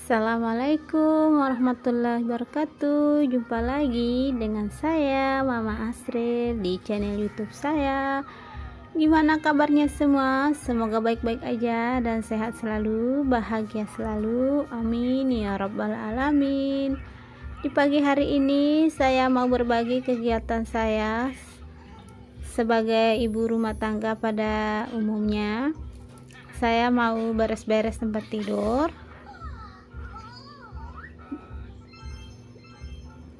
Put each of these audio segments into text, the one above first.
Assalamualaikum warahmatullahi wabarakatuh. Jumpa lagi dengan saya Mama Asril di channel YouTube saya. Gimana kabarnya semua? Semoga baik-baik aja dan sehat selalu, bahagia selalu. Amin ya rabbal alamin. Di pagi hari ini saya mau berbagi kegiatan saya sebagai ibu rumah tangga pada umumnya. Saya mau beres-beres tempat tidur.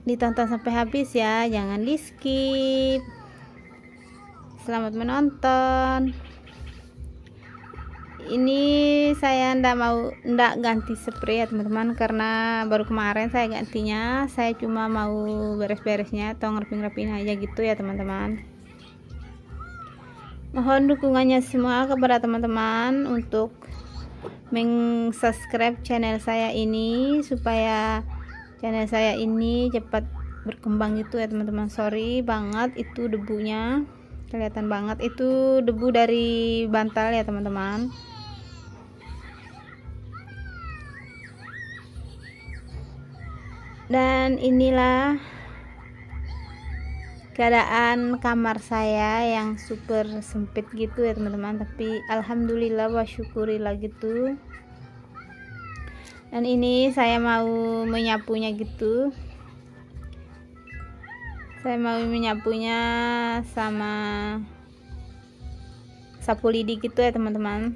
Ditonton sampai habis ya, jangan di skip. Selamat menonton. Ini saya ndak ganti spray ya teman-teman, karena baru kemarin saya gantinya. Saya cuma mau beres-beresnya atau ngerapin aja gitu ya teman-teman. Mohon dukungannya semua kepada teman-teman untuk subscribe channel saya ini supaya channel saya ini cepat berkembang gitu ya teman-teman. Sorry banget itu debunya, kelihatan banget itu debu dari bantal ya teman-teman. Dan inilah keadaan kamar saya yang super sempit gitu ya teman-teman, tapi alhamdulillah wa syukurillah gitu. Dan ini saya mau menyapunya gitu. Saya mau menyapunya sama sapu lidi gitu ya teman-teman.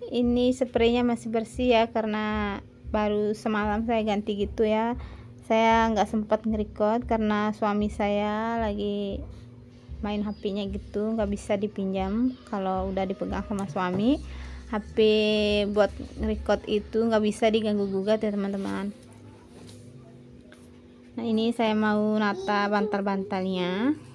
Ini spraynya masih bersih ya, karena baru semalam saya ganti gitu ya. Saya nggak sempat nge-record karena suami saya lagi main HP-nya gitu, nggak bisa dipinjam. Kalau udah dipegang sama suami, HP buat record itu nggak bisa diganggu gugat ya teman-teman. Nah ini saya mau nata bantal-bantalnya.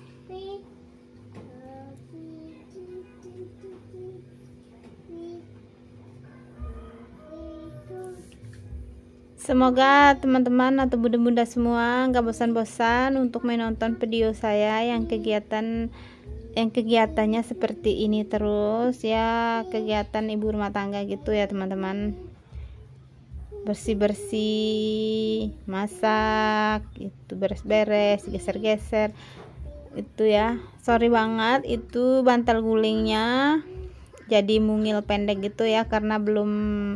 Semoga teman-teman atau bunda-bunda semua nggak bosan-bosan untuk menonton video saya yang kegiatannya seperti ini terus ya, kegiatan ibu rumah tangga gitu ya teman-teman. Bersih-bersih, masak, itu beres-beres, geser-geser itu ya. Sorry banget itu bantal gulingnya jadi mungil pendek gitu ya, karena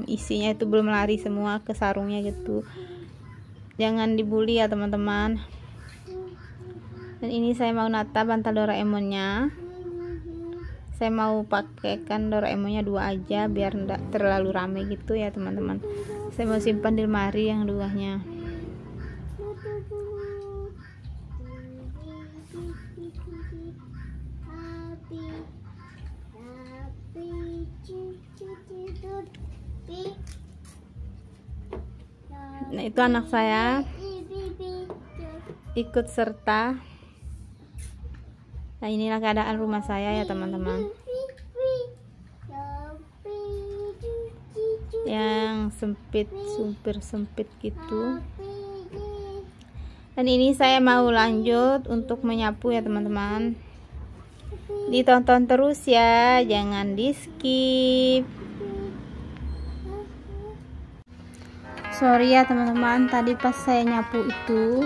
isinya itu belum lari semua ke sarungnya gitu. Jangan dibully ya teman-teman. Dan ini saya mau nata bantal Doraemonnya. Saya mau pakaikan Doraemonnya 2 aja biar enggak terlalu rame gitu ya teman-teman. Saya mau simpan di lemari yang 2-nya. Nah itu anak saya ikut serta. Nah inilah keadaan rumah saya ya teman-teman, yang sempit, super sempit gitu. Dan ini saya mau lanjut untuk menyapu ya teman-teman. Ditonton terus ya, jangan di skip. Sorry ya teman-teman, tadi pas saya nyapu itu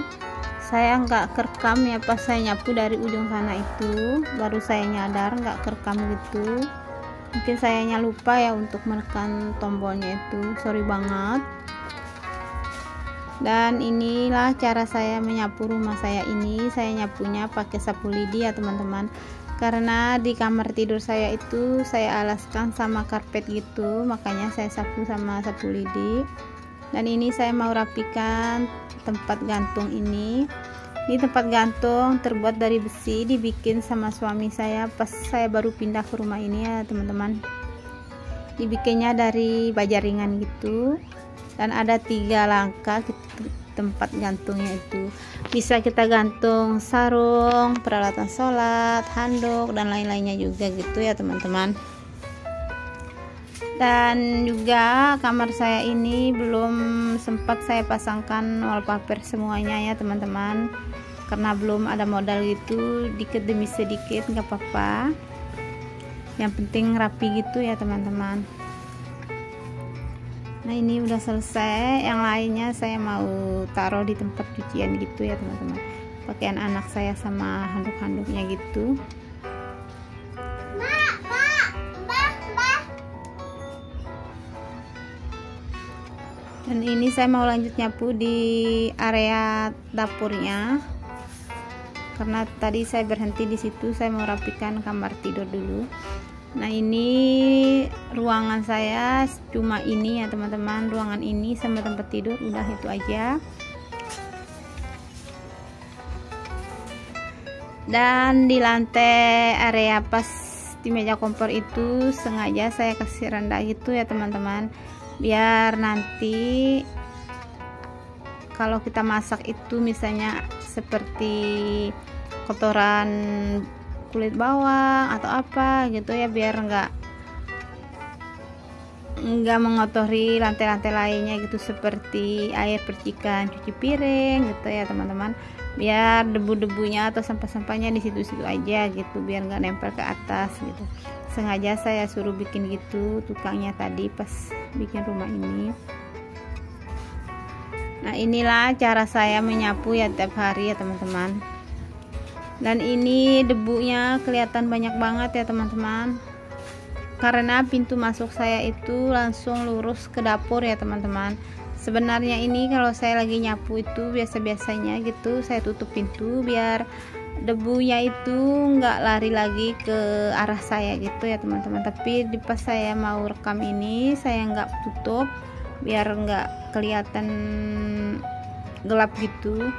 saya nggak kerekam ya, pas saya nyapu dari ujung sana itu baru saya nyadar nggak kerekam gitu. Mungkin sayanya lupa ya untuk menekan tombolnya itu, sorry banget. Dan inilah cara saya menyapu rumah saya ini. Saya nyapunya pakai sapu lidi ya teman-teman, karena di kamar tidur saya itu saya alaskan sama karpet gitu, makanya saya sapu sama sapu lidi. Dan ini saya mau rapikan tempat gantung ini. Ini tempat gantung terbuat dari besi, dibikin sama suami saya pas saya baru pindah ke rumah ini ya teman-teman. Dibikinnya dari baja ringan gitu. Dan ada 3 langkah tempat gantungnya itu. Bisa kita gantung sarung, peralatan sholat, handuk, dan lain-lainnya juga gitu ya teman-teman. Dan juga kamar saya ini belum sempat saya pasangkan wallpaper semuanya ya teman-teman, karena belum ada modal gitu, dikit demi sedikit nggak apa-apa. yang penting rapi gitu ya teman-teman. Nah ini udah selesai, yang lainnya saya mau taruh di tempat cucian gitu ya teman-teman, pakaian anak saya sama handuk-handuknya gitu. Dan ini saya mau lanjut nyapu di area dapurnya, karena tadi saya berhenti di situ, saya mau rapikan kamar tidur dulu. Nah ini ruangan saya cuma ini ya teman-teman, ruangan ini sama tempat tidur, udah itu aja. Dan di lantai area pas di meja kompor itu sengaja saya kasih rendah gitu ya teman-teman, biar nanti kalau kita masak itu misalnya seperti kotoran kulit bawang atau apa gitu ya, biar nggak mengotori lantai-lantai lainnya gitu, seperti air percikan cuci piring gitu ya teman-teman, biar debu-debunya atau sampah-sampahnya di situ-situ aja gitu, biar nggak nempel ke atas gitu. Sengaja saya suruh bikin gitu tukangnya tadi pas bikin rumah ini. Nah inilah cara saya menyapu ya tiap hari ya teman-teman. Dan ini debunya kelihatan banyak banget ya teman-teman, karena pintu masuk saya itu langsung lurus ke dapur ya teman-teman. Sebenarnya ini kalau saya lagi nyapu itu biasa-biasanya gitu saya tutup pintu biar debunya itu nggak lari lagi ke arah saya gitu ya teman-teman. Tapi di pas saya mau rekam ini saya nggak tutup biar nggak kelihatan gelap gitu.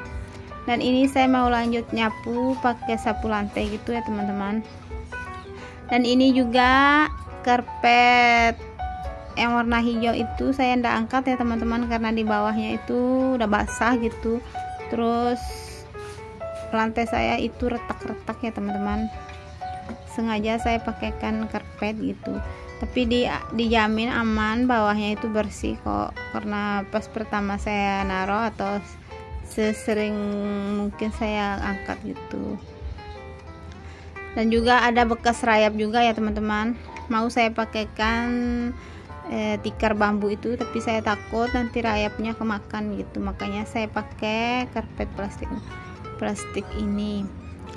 Dan ini saya mau lanjut nyapu pakai sapu lantai gitu ya teman-teman. Dan ini juga karpet yang warna hijau itu saya ndak angkat ya teman-teman, karena di bawahnya itu udah basah gitu. Terus lantai saya itu retak-retak ya teman-teman, sengaja saya pakaikan karpet gitu, tapi dijamin aman, bawahnya itu bersih kok, karena pas pertama saya naruh atau sesering mungkin saya angkat gitu. Dan juga ada bekas rayap juga ya teman-teman, mau saya pakaikan tikar bambu itu, tapi saya takut nanti rayapnya kemakan gitu, makanya saya pakai karpet plastik ini.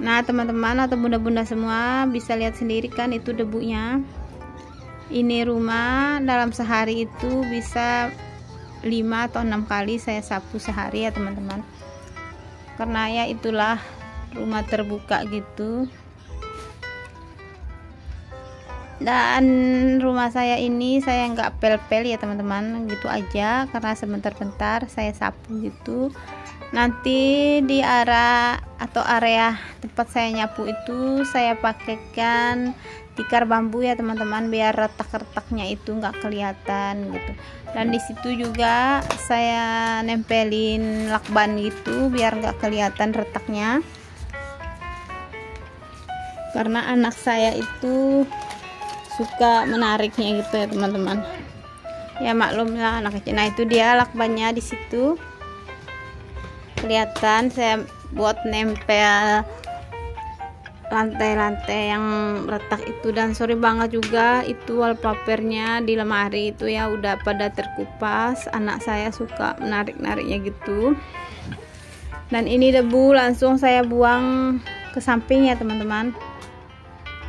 Nah teman-teman atau bunda-bunda semua bisa lihat sendiri kan itu debunya. Ini rumah dalam sehari itu bisa 5 atau 6 kali saya sapu sehari ya teman-teman, karena ya itulah rumah terbuka gitu. Dan rumah saya ini saya nggak pel-pel ya teman-teman, gitu aja, karena sebentar-bentar saya sapu gitu. Nanti di area tempat saya nyapu itu saya pakaikan tikar bambu ya teman-teman, biar retak-retaknya itu nggak kelihatan gitu. Dan di situ juga saya nempelin lakban gitu biar nggak kelihatan retaknya, karena anak saya itu suka menariknya gitu ya teman-teman, ya maklum lah anak kecil. Nah itu dia lakbannya di situ kelihatan, saya buat nempel lantai-lantai yang retak itu. Dan sorry banget juga itu wallpapernya di lemari itu ya udah pada terkupas, anak saya suka menarik-nariknya gitu. Dan ini debu langsung saya buang ke samping ya teman-teman,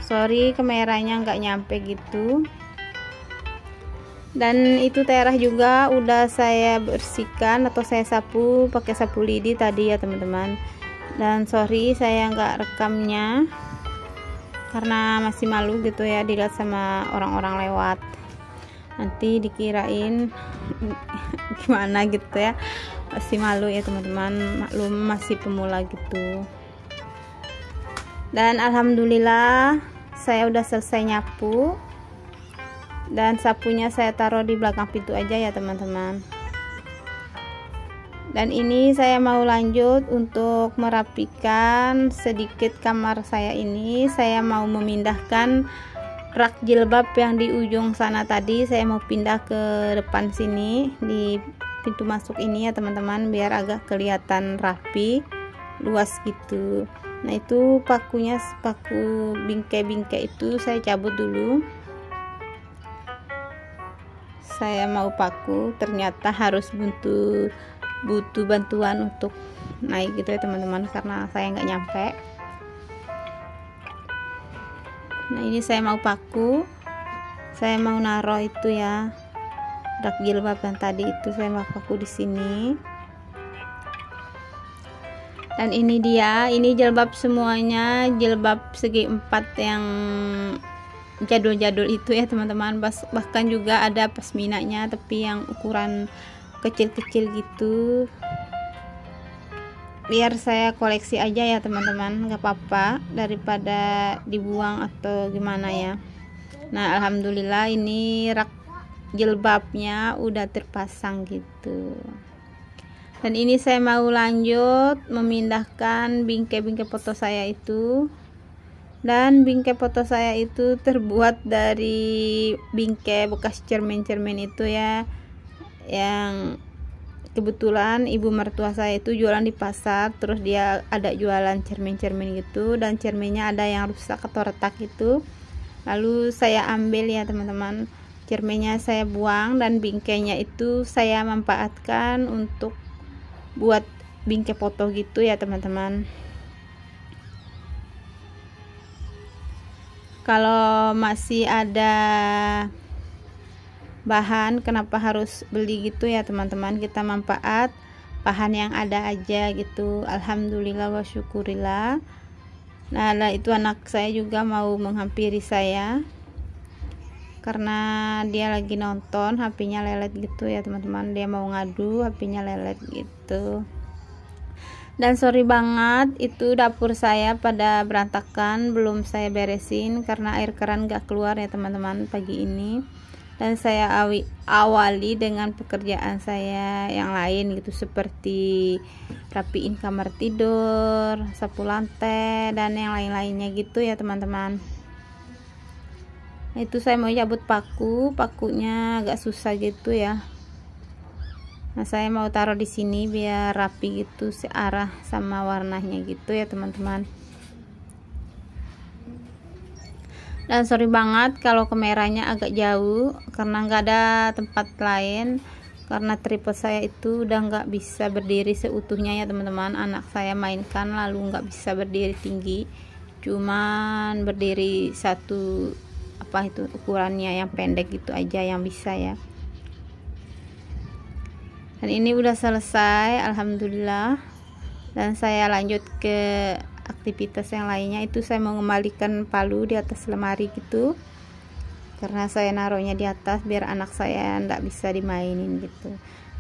sorry kameranya nggak nyampe gitu. Dan itu teras juga udah saya bersihkan atau saya sapu pakai sapu lidi tadi ya teman-teman. Dan sorry saya nggak rekamnya karena masih malu gitu ya dilihat sama orang-orang lewat, nanti dikirain gimana gitu ya, masih malu ya teman-teman, maklum masih pemula gitu. Dan alhamdulillah saya udah selesai nyapu, dan sapunya saya taruh di belakang pintu aja ya teman-teman. Dan ini saya mau lanjut untuk merapikan sedikit kamar saya ini. Saya mau memindahkan rak jilbab yang di ujung sana tadi, saya mau pindah ke depan sini di pintu masuk ini ya teman-teman, biar agak kelihatan rapi, luas gitu. Nah itu pakunya, paku bingkai-bingkai itu saya cabut dulu. Saya mau paku, ternyata harus butuh bantuan untuk naik gitu ya teman-teman, karena saya nggak nyampe. Nah ini saya mau paku, saya mau naruh itu ya rak jilbab yang tadi itu, saya mau paku di sini. Dan ini dia, ini jilbab semuanya, jilbab segi 4 yang jadul-jadul itu ya teman-teman. Bahkan juga ada pasminanya tapi yang ukuran kecil-kecil gitu, biar saya koleksi aja ya teman-teman, nggak apa-apa daripada dibuang atau gimana ya. Nah alhamdulillah ini rak jilbabnya udah terpasang gitu. Dan ini saya mau lanjut memindahkan bingkai-bingkai foto saya itu. Dan bingkai foto saya itu terbuat dari bingkai bekas cermin-cermin itu ya, yang kebetulan ibu mertua saya itu jualan di pasar, terus dia ada jualan cermin-cermin gitu, dan cerminnya ada yang rusak atau retak gitu. Lalu saya ambil ya teman-teman, cerminnya saya buang dan bingkainya itu saya manfaatkan untuk buat bingkai foto gitu ya teman-teman. Kalau masih ada bahan, kenapa harus beli gitu ya teman-teman, kita manfaat bahan yang ada aja gitu. Alhamdulillah wa syukurillah. Nah itu anak saya juga mau menghampiri saya karena dia lagi nonton, HP-nya lelet gitu ya teman-teman, dia mau ngadu HP-nya lelet gitu. Dan sorry banget, itu dapur saya pada berantakan, belum saya beresin karena air keran gak keluar ya teman-teman pagi ini. Dan saya awali dengan pekerjaan saya yang lain gitu, seperti rapiin kamar tidur, sapu lantai, dan yang lain-lainnya gitu ya teman-teman. Itu saya mau cabut pakunya agak susah gitu ya. Nah saya mau taruh di sini biar rapi gitu, searah sama warnanya gitu ya teman-teman. Dan sorry banget kalau kameranya agak jauh karena nggak ada tempat lain, karena tripod saya itu udah nggak bisa berdiri seutuhnya ya teman-teman. Anak saya mainkan lalu nggak bisa berdiri tinggi, cuman berdiri satu apa itu ukurannya yang pendek gitu aja yang bisa ya. Dan ini udah selesai alhamdulillah, dan saya lanjut ke aktivitas yang lainnya. Itu saya mau mengembalikan palu di atas lemari gitu, karena saya naruhnya di atas biar anak saya ndak bisa dimainin gitu.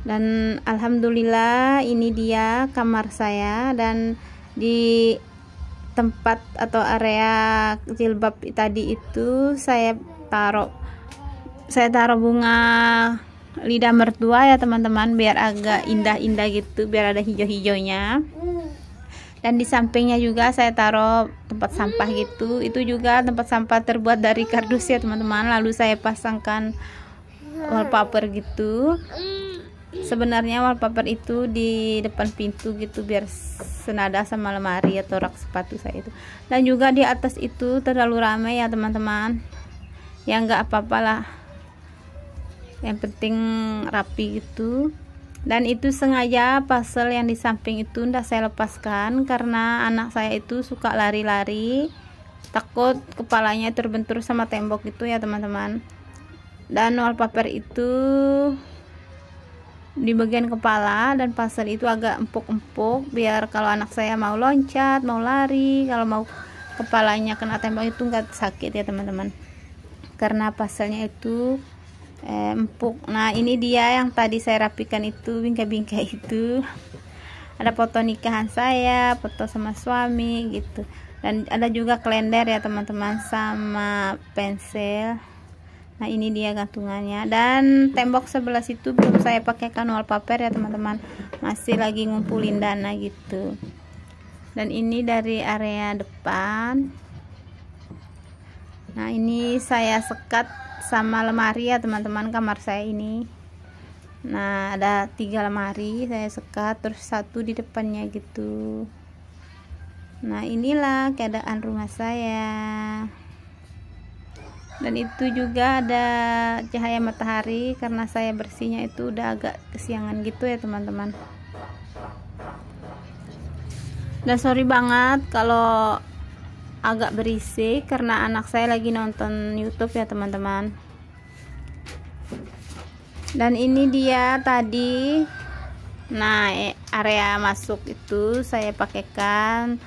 Dan alhamdulillah ini dia kamar saya, dan di tempat atau area jilbab tadi itu saya taruh bunga lidah mertua ya teman-teman, biar agak indah-indah gitu, biar ada hijau-hijaunya. Dan di sampingnya juga saya taruh tempat sampah gitu, itu juga tempat sampah terbuat dari kardus ya teman-teman. Lalu saya pasangkan wallpaper gitu. Sebenarnya wallpaper itu di depan pintu gitu biar senada sama lemari atau rak sepatu saya itu. Dan juga di atas itu terlalu ramai ya teman-teman, ya nggak apa-apa lah, yang penting rapi gitu. Dan itu sengaja pasel yang di samping itu ndak saya lepaskan karena anak saya itu suka lari-lari, takut kepalanya terbentur sama tembok gitu ya teman-teman. Dan wallpaper itu di bagian kepala, dan pasel itu agak empuk-empuk biar kalau anak saya mau loncat, mau lari, kalau mau kepalanya kena tembok itu nggak sakit ya teman-teman, karena paselnya itu empuk. Nah ini dia yang tadi saya rapikan itu, bingkai-bingkai itu. Ada foto nikahan saya, foto sama suami gitu, dan ada juga kalender ya teman-teman sama pensil. Nah ini dia gantungannya, dan tembok sebelah situ belum saya pakaikan wallpaper ya teman-teman, masih lagi ngumpulin dana gitu. Dan ini dari area depan. Nah ini saya sekat sama lemari ya teman-teman, kamar saya ini. Nah ada 3 lemari saya sekat, terus 1 di depannya gitu. Nah, inilah keadaan rumah saya. Dan itu juga ada cahaya matahari karena saya bersihnya itu udah agak kesiangan gitu ya teman-teman. Dan sorry banget kalau agak berisik karena anak saya lagi nonton YouTube ya teman-teman. Dan ini dia tadi, nah area masuk itu saya pakaikan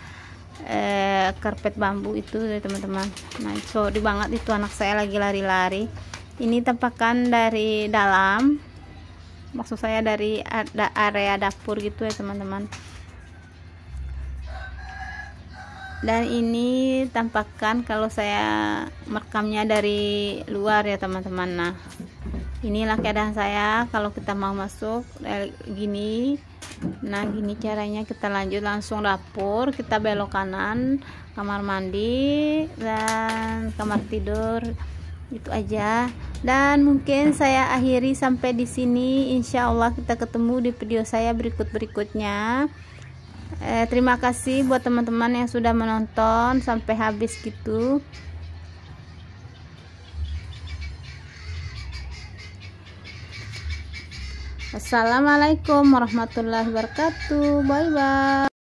karpet bambu itu ya teman-teman. Nah sorry banget itu anak saya lagi lari-lari. Ini tampakan dari dalam, maksud saya dari area dapur gitu ya teman-teman. Dan ini tampakan kalau saya merekamnya dari luar ya teman-teman. Nah inilah keadaan saya kalau kita mau masuk gini. Nah gini caranya, kita lanjut langsung dapur, kita belok kanan, kamar mandi dan kamar tidur, itu aja. Dan mungkin saya akhiri sampai di sini. Insya Allah kita ketemu di video saya berikutnya. Terima kasih buat teman-teman yang sudah menonton sampai habis gitu. Assalamualaikum warahmatullahi wabarakatuh. Bye bye.